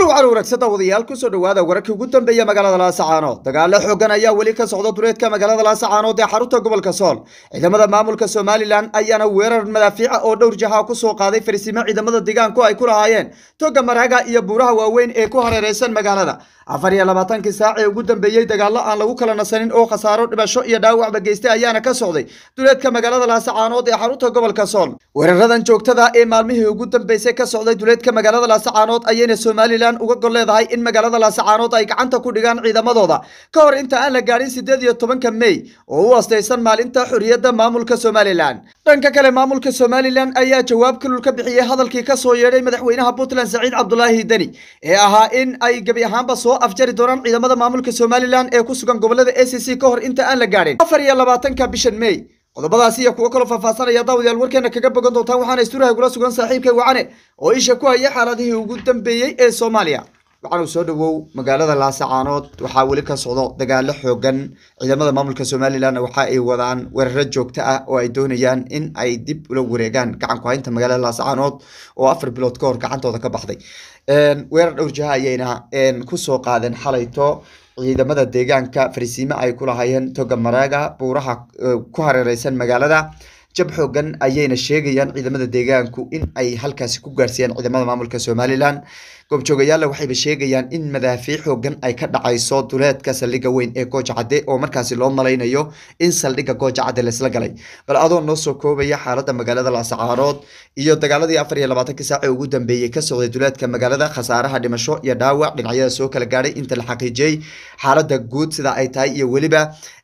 kulan waxaan wanaagsantaa wadayaal ku soo dhawaada wararkii ugu dambeeyay magaalada Laascaanood dagaalo xooggan ayaa wali ka socda duleedka magaalada Laascaanood ee xarunta gobolka Sool ciidamada maamulka Somaliland ayaana weerar madaafiic oo dhowr jaha ku soo qaaday fariisimo ciidamada deegaanku ay ku lahaayeen toga maraga iyo buuraha waaweyn ee ku hareeraysan magaalada 24 saac ee ugu dambeeyay dagaalo aan lagu kala nasanin oo khasaaro dhibasho iyo dhaawacba geystay ayaana ka socday duleedka magaalada Laascaanood ee xarunta gobolka Sool weeraradan joogtada ee maalmihii ugu dambeysay ka socday duleedka magaalada Laascaanood ayayna Somaliland uga gol leedahay in magaalada Laascaanood ay gacanta ku dhigaan ciidamadooda ka hor inta aan la gaarin 18 May oo u astaysan maalinta xurriyadda maamulka Somaliland dhanka kale maamulka Somaliland ayaa jawaab kulul ka bixiyay hadalkii ka soo yeeray madaxweynaha Puntland Saciid Cabdullaahi Dani ee ahaa in ay gabi ahaanba soo afjari doonaan ciidamada maamulka Somaliland ee ku sugan gobolada ACC ka hor inta aan la gaarin 24 bishan May qodobadaasi iyo kuwa kale faahfaahinaya daawadayaal warkeena kaga bogan doontaan waxaana istuuraha kula sugan saaxiibkay wacane oo isha ku haya xaaladihii ugu dambeeyay ee Soomaaliya waxaanu soo dhawow magaalada Laascaanood waxaa wali ka socdo dagaalo xooggan ciidamada maamulka Somaliland waxa ay wadaan weerar joogto ah oo ay doonayaan in ay dib ula wareegaan gacan ku haynta magaalada Laascaanood oo 4 bilood ka hor gacantooda ka baxday weerar dhowr jaha ayayna ku soo qaadeen xalayto ciidamada deegaanka fariisimo ay ku lahaayeen toga maraga buuraha ku hareeraysan magaalada jab xooggan ayayna sheegayaan ciidamada deegaanku in ay halkaasi ku gaarsiiyaan ciidamada maamulka Somaliland goobjoogayaal waxay sheegayaan in madaafiic xooggan ay ka dhacayso duleedka saldhigga weyn ee Goojacade oo markaasi loo malaynayo in saldhigga Goojacade la isla galay bal adoo noo soo koobaya xaaladda magaalada Laascaanood iyo dagaaladii 24 saac ee ugu dambeeyay ka socday duleedka magaalada khasaaraha dhimasho iyo dhaawac dhinacyada soo kala gaaray inta la xaqiijiyay xaaladda guud sida ay tahay iyo waliba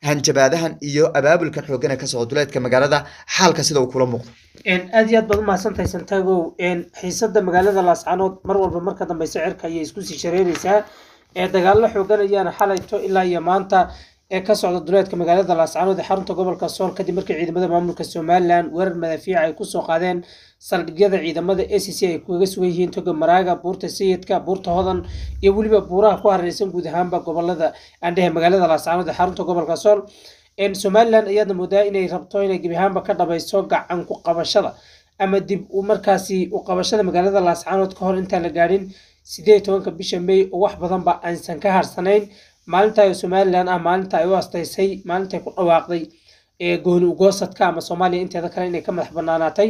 hanjabaadahan iyo abaabulka xooggan ee ka socda duleedka magaalada xaalka sida uu kula muuqdo aad iyo aad baad u mahadsantahay Santiago xiisadda magaalada Laascaanood mar walba marka dambe sicirka ayay isku sii shareeraysaa dagaalo xooggan ayaana xalayto ilaa iyo maanta ka socda duleedka magaalada Laascaanood ee xarunta gobolka Sool kadib markii ciidamada maamulka Somaliland weerar madaafiic ay ku soo qaadeen saldhigyada ciidamada ACC ay kuga sugan yihiin toga maraga buurta sayidka buurta hodan iyo waliba buuraha ku hareeraysan guud ahaanba gobolada andhaha magaalada Laascaanood ee xarunta gobolka Sool Somaliland ayaadna moodaa inay rabto inay gabi ahaanba ka dhabayso gacan ku qabashada ama dib u markaasi u qabashada magaalada Laascaanood ka hor inta la gaarin 18 bisha May oo wax badan ba aansan ka harsanayn maalinta ay Somaliland maalinta ay u astaysay maalinta ay ku dhawaaqday gooni u goosadka ama Soomaaliya inteeda kale inay ka madax banaanaatay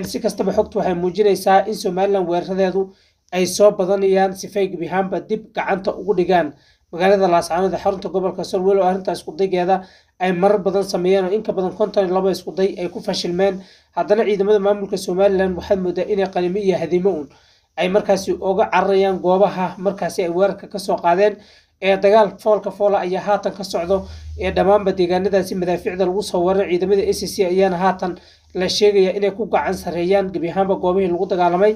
si kastaba xogtu waxay muujinaysaa in Somaliland weeraradeedu ay soo badanayaan sifay gabi ahaanba dib gacanta ugu dhigaan magaalada Laascaanood ee xarunta gobolka Sool walow arrintaas isku daygeeda ay marar badan sameeyeen oo in ka badan 52 isku day ay ku fashilmeen haddana ciidamada maamulka Somaliland waxay moodaa inay qalimo iyo hadimo ay markaasi uga cararayaan goobaha markaasi ay weerarka ka soo qaadeen dagaal foolka foola ayaa haatan ka socdo dhamaanba deegaanadaasi madaafiicda lagu soo waray ciidamada ACC ayaana haatan la sheegaya inay ku gacan sareeyaan gabi ahaanba goobihii lagu dagaalamay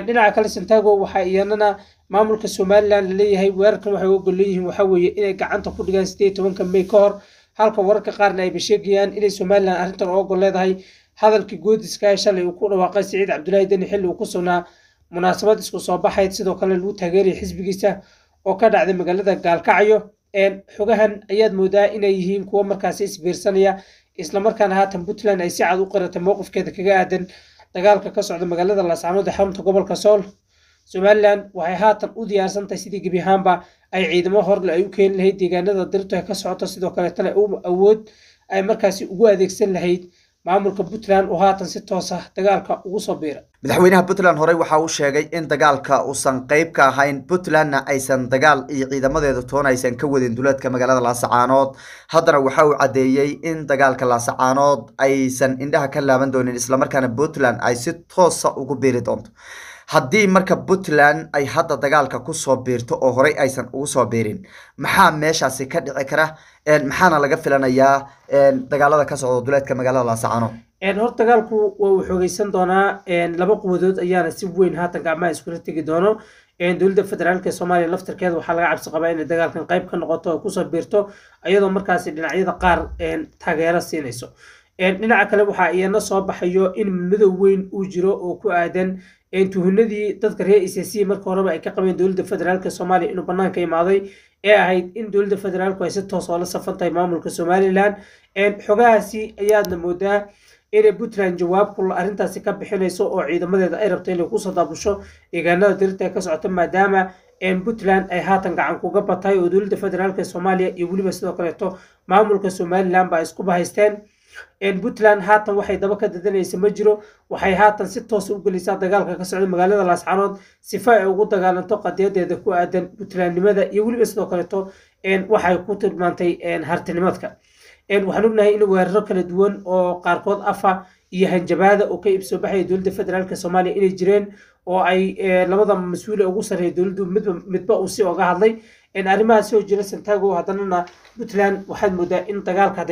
dhinaca kale Santiago waxa iyana maamulka Somaliland leeyahay weerarkan waxay uga leeyihiin waxa weeye inay gacanta ku dhigaan 18 May ka hor halka wararka qaarna ay sheegayaan inay Somaliland arrintan uga leedahay hadalkii goodiska shalay uu ku dhawaaqay Saciid Cabdullaahi Dani xilli uu ku sugnaa munaasabad isku soo baxayd sidoo kale lagu taageeray xisbigiisa oo ka dhacday magaalada Gaalkacyo xogahan ayaad moodaa inay yihiin kuwa markaasi isbiirsanaya isla markaana haatan Puntland ay si cad u qaratay mowqifkeeda kaga aadan dagaalka ka socda magaalada Laascaanood ee xarunta gobolka Sool Somaliland waxay haatan u diyaarsantahay sidii gabi ahaanba ay ciidamo hor ay u keen lahayd deegaanada dirto ee ka socota sidoo kale tale awood ay markaasi ugu adeegsan lahayd maamulka Puntland oo haatan si toos ah dagaalka ugu soo biiray madaxweynaha Puntland hore waxa uu sheegay in dagaalka uusan qayb ka ahayn Puntlandna aysan dagaal iyo ciidamadeedu toonaysan ka wadin duleedka magaalada Laascaanood haddana waxa uu cadeeyay in dagaalka Laascaanood aysan indhaha ka laaban doonin isla markaana Puntland ay si toos ah ugu biiri doonto haddii marka Puntland ay hadda dagaalka ku soo biirto oo hore aysan ugu soo biirin maxaa meeshaasi ka dhici kara maxaana laga filanayaa dagaalada ka socda duleedka magaalada Laascaanood hor dagaalku waa xoogaysan doonaa laba quwadood ayaana si weyn haatan gacmaha isku tagi doono dowladda federaalka Soomaaliya laftirkeeda waxa laga cabsi qabaa in dagaalkan qayb ka noqoto oo ku soo biirto iyadoo markaasi dhinacyada qaar taageero siinayso dhinaca kale waxa iyana soo baxayo in madow weyn uu jiro oo ku aadan tuhunadii dadka reer ACC marka horeba ay ka qabeen dowladda federaalka Soomaaliya inuu banaanka imaaday ee ahayd in dowladda federaalku ay si toos ah la safan tahay maamulka Somaliland xogahaasi ayaadna moodaa inay Puntland jawaab kul arrintaasi ka bixinayso oo ciidamadeeda ay rabto inay ku soo daabusho deegaanada dirirta ee ka socota maadaama Puntland ay haatan gacan kuga batay oo dowladda federaalka Soomaaliya iyo waliba sidoo kaleeto maamulka Somaliland ba isku bahaysteen Puntland haatan waxay daba ka dadanaysa ma jiro waxay haatan si toos u gelisay dagaalka ka socda magaalada Laascaanood sifa ay ugu dagaalanto qadiyadeeda ku aadan Puntlandnimada iyo waliba sidoo kaleeto waxay ku tilmaantay hartinimadka waxaan ognahay in weeraro kala duwan oo qaarkood afa iyo hanjabaada oo ka ibso baxay dowladda federaalka Soomaaliya inay jireen oo ay labada mas'uul ugu sareeyay dowladdu midba uu si uga hadlay arrimaha soo jira Santiago haddana Puntland waxaad moodaa in dagaalka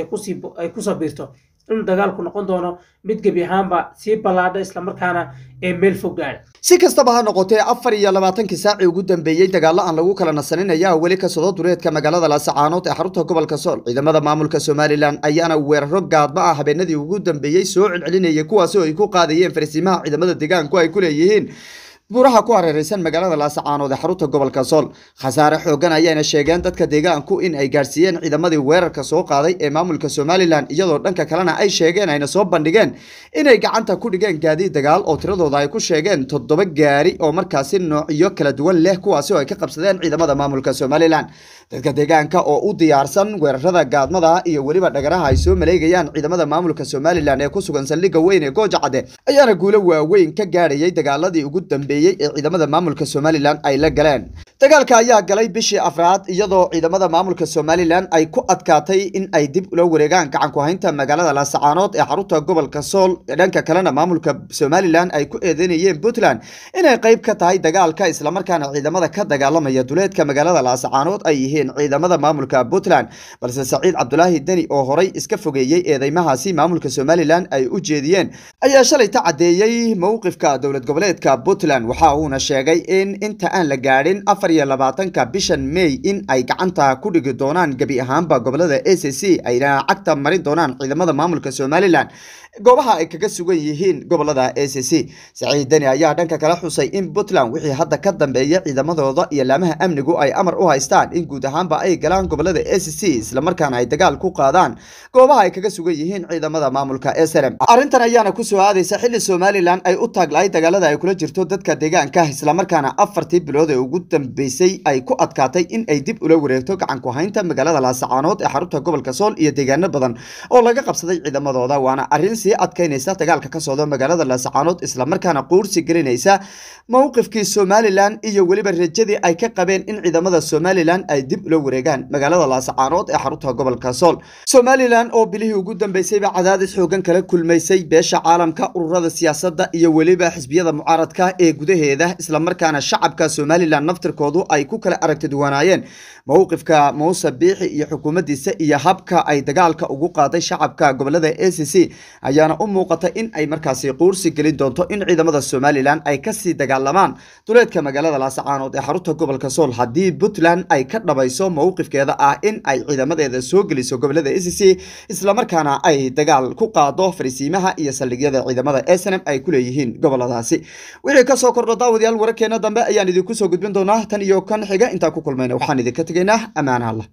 ay ku soo biirto in dagaalku noqon doono mid gebi ahaanba si balaadha isla markaana meel fog gaadha si kastaba ha noqotee 24 saac ugu dambeeyay dagaalo aan lagu kala nasanin ayaa weli ka soo dureedka magaalada Laascaanood ee xarunta gobolka Sool ciidamada maamulka Somaliland ayaana weeraro gaadma ah habeenadii ugu dambeeyay soo celcelinayay kuwaas oo ay ku qaadayeen farsiimaha ciidamada deegaanku ay ku leeyihiin buuraha ku hareeraysan magaalada Laascaanood ee xarunta gobolka Sool khasaare xoogan ayayna sheegeen dadka deegaanku in ay gaarsiiyeen ciidamadii weerarka soo qaaday ee maamulka Somaliland iyadoo dhanka kalena ay sheegeen ayna soo bandhigeen inay gacanta ku dhigeen gaadiid dagaal oo tiradooda ay ku sheegeen 7 gaari oo markaasi noocyo kala duwan leh kuwaas oo ay ka qabsadeen ciidamada maamulka Somaliland dadka deegaanka oo u diyaarsan weerarada gaadmada iyo waliba dhagaraha ay soo maleegayaan ciidamada maamulka Somaliland ee ku sugan saldhigga weyn ee Goojacade ayaana guulo waaweyn ka gaarayay dagaaladii ugu dambeeyay ee ciidamada maamulka Somaliland ay la galeen dagaalka ayaa galay bishii afraad iyadoo ciidamada maamulka Somaliland ay ku adkaatay in ay dib ula wareegaan gacan ku haynta magaalada Laascaanood ee xarunta gobolka Sool dhanka kalena maamulka Somaliland ay ku eedeynayeen Puntland inay qayb ka tahay dagaalka isla markaana ciidamada ka dagaalamaya duleedka magaalada Laascaanood ay yihiin ciidamada maamulka Puntland balse Saciid Cabdulaahi Dani oo horay iska fogeeyay eedeymahaasi maamulka Somaliland ay u jeediyeen ayaa shalay cadeeyay mowqifka dowlad goboleedka Puntland waxa uuna sheegay in inta aan la gaarin 24 bishan May in ay gacanta ku dhigi doonaan gabi ahaanba gobolada ACC ayna cagta marin doonaan ciidamada maamulka Somaliland goobaha ay kaga sugan yihiin gobolada ACC Saciid Dani ayaa dhanka kala xusay in Puntland wixii hadda ka dambeeyay ciidamadooda iyo laamaha amnigu ay amar u haystaan in guud ahaanba ay galaan gobolada ACC isla markaana ay dagaal ku qaadaan goobaha ay kaga sugan yihiin ciidamada maamulka SRM arintan ayaana ku soo aadaysa xilli Somaliland ay u taaglay dagaalada ay kula jirto dadka deegaanka isla markaana 4 bilood ee ugu dambeysay ay ku adkaatay in ay dib ula wareegto gacan ku haynta magaalada Laascaanood ee xarunta gobolka Sool iyo deegaano badan oo laga qabsaday ciidamadooda waana arin si adkaynaysa dagaalka ka socda magaalada Laascaanood isla markaana qoorsi gelinaysa mowqifkii Somaliland iyo waliba rajadii ay ka qabeen in ciidamada Somaliland ay dib ula wareegaan magaalada Laascaanood ee xarunta gobolka Sool Somaliland oo bilihii ugu dambeysay cadaadis xoogan kala kulmaysay beesha caalamka ururada siyaasadda iyo waliba xisbiyada mucaaradka ee gudaheeda isla markaana shacabka Somaliland naftirkoodu ay ku kala aragti duwanaayeen mowqifka Muuse Biixi iyo xukuumaddiisa iyo habka ay dagaalka ugu qaaday shacabka gobolada ACC ayaana u muuqata in ay markaasi qoorsi gelin doonto in ciidamada Somaliland ay ka sii dagaalamaan duleedka magaalada Laascaanood ee xarunta gobolka Sool hadii Puntland ay ka dhabayso mowqifkeeda ah in ay ciidamadeeda soo geliso gobolada ACC isla markaana ay dagaal ku qaado farsiimaha iyo saldhigyada ciidamada SNM ay ku leeyihiin goboladaasi wixii ka soo kordho daawadayaal wararkeena dambe ayaan idinku soo gudbin doonaa tan iyo kan xiga inta ku kulmayna waxaan idinka tegaynaa amaana Allah